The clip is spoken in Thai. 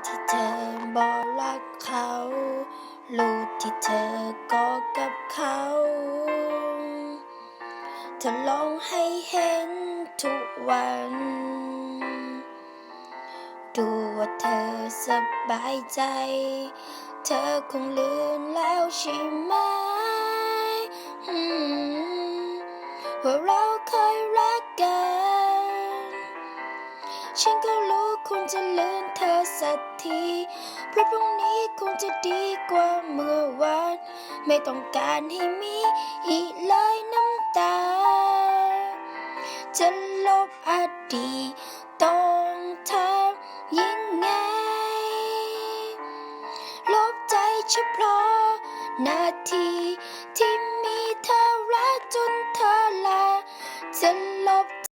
ที่เธอบอกรักเขารูปที่เธอก็กับเขาเธอลองให้เห็นทุกวันดูว่าเธอสบายใจเธอคงลืมแล้วใช่ไหมว่าเราเคยรักกันฉันก็รู้คงจะลืมเธอสักทีเพราะพรุ่งนี้คงจะดีกว่าเมื่อวานไม่ต้องการให้มีอีกเลยน้ำตาจะลบอดีตต้องทำยังไงลบใจเฉพาะนาทีที่